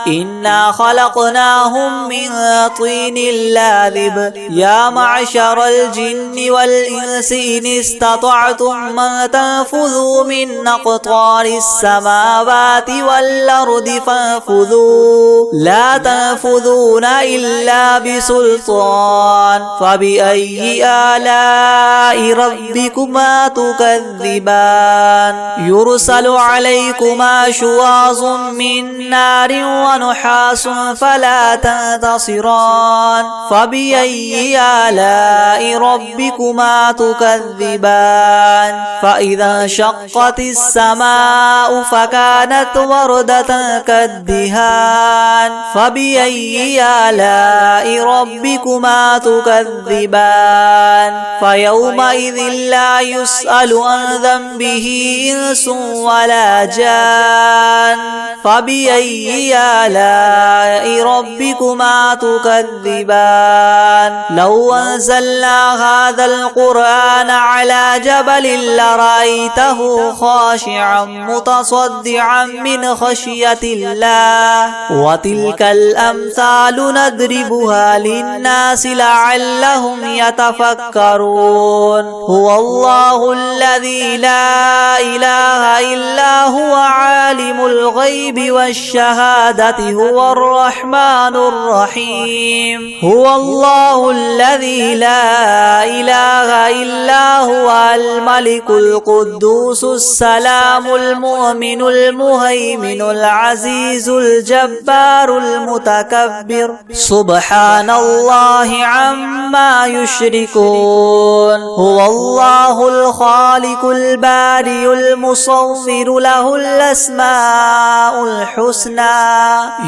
إنا خلقناهم من طين لاذب يا معشر الجن والإنس إن استطعتم من تنفذوا من أقطار السماوات والأرض فانفذوا لا تنفذون إلا بسلطان فبأي آلاء ربكما تكذبان يرسل عليكما شواظ من نار ونحاس فلا تنتصران فبأي آلاء ربكما تكذبان فإذا انشقت السماء فكانت وردة كالدهان فبأي آلاء ربكما تكذبان فيومئذ لا يسأل عن ذنبه إنس ولا جان فبأي آلاء ربكما تكذبان لو أنزلنا هذا القرآن على جبل لرأيته خاشعا متصدعا من خشية الله وتلك الأمثال نضربها للناس لعلهم يتفكرون هو الله الذي لا إله إلا هو عالم الغيب والشهادة هو الرحمن الرحيم هو الله الذي لا إله إلا هو الملك القدوس السلام المؤمن المهيمن العزيز الجبار المتكبر سبحان الله عما يشركون هو الله الخالق البارئ المصور له الأسماء الحسنى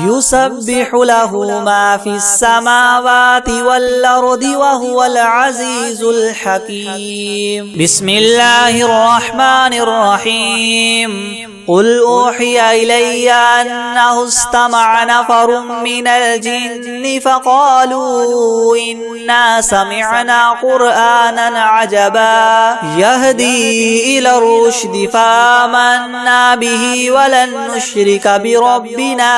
يسبح له ما في السماوات والأرض وهو العزيز الحكيم بسم الله الرحمن الرحيم قل أوحي إلي أنه استمع نفر من الجن فقالوا إنا سمعنا قرآنا عجبا يهدي إلى الرشد فآمنا به ولن نشرك بربنا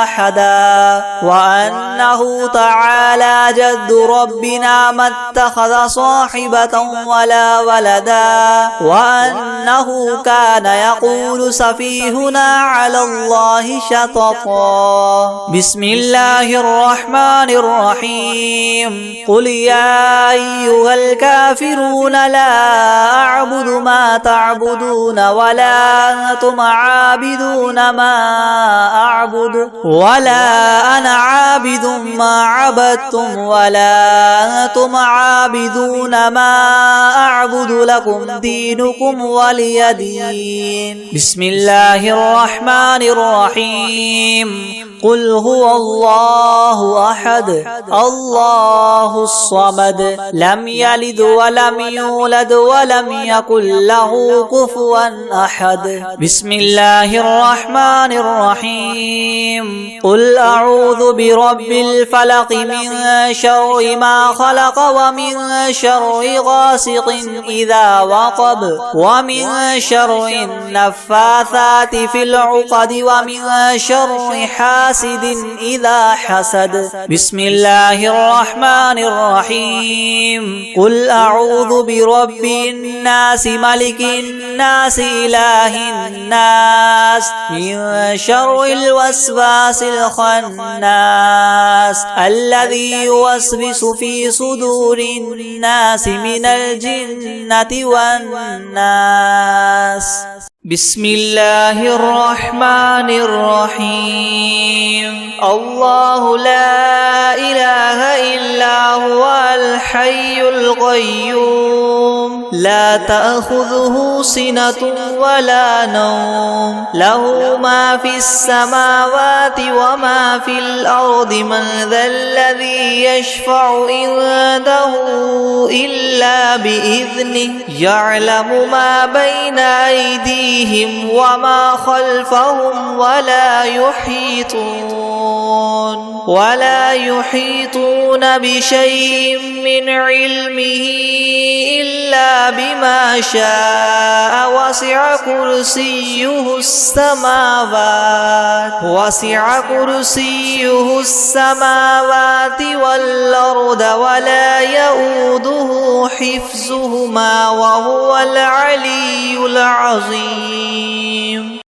أحدا وأنه تعالى جد ربنا ما اتخذ صاحبة ولا ولدا وأنه كان يقول سفيهنا على الله شططا بسم الله الرحمن الرحيم قل يا أيها الكافرون لا أعبد ما تعبدون ولا أنتم عابدون ما أعبد ولا أنا عابد ما عبدتم ولا أنتم عابدون ما أعبد لكم دينكم ولي دين بسم الله الرحمن الرحيم قل هو الله أحد الله الصمد لم يلد ولم يولد ولم يكن له كفوا أحد بسم الله الرحمن الرحيم قل أعوذ برب الفلق من شر ما خلق ومن شر غاسق إذا وقب ومن شر النفاثات في العقد ومن شر حاسد إذا حسد بسم الله الرحمن الرحيم قل أعوذ برب الناس ملك الناس إله الناس من شر الوسواس الخناس الذي يوسوس في صدور الناس من الجنة والناس بسم الله الرحمن الرحيم الله لا إله إلا هو الحي القيوم لا تأخذه سنة ولا نوم له ما في السماوات وما في الأرض من ذا الذي يشفع عنده إلا بإذنه يعلم ما بين أيديهم وما خلفهم ولا يحيطون بشيء من علمه إلا بما شاء وسع كرسيه السماوات والأرض ولا يؤوده حفظهما وهو العلي العظيم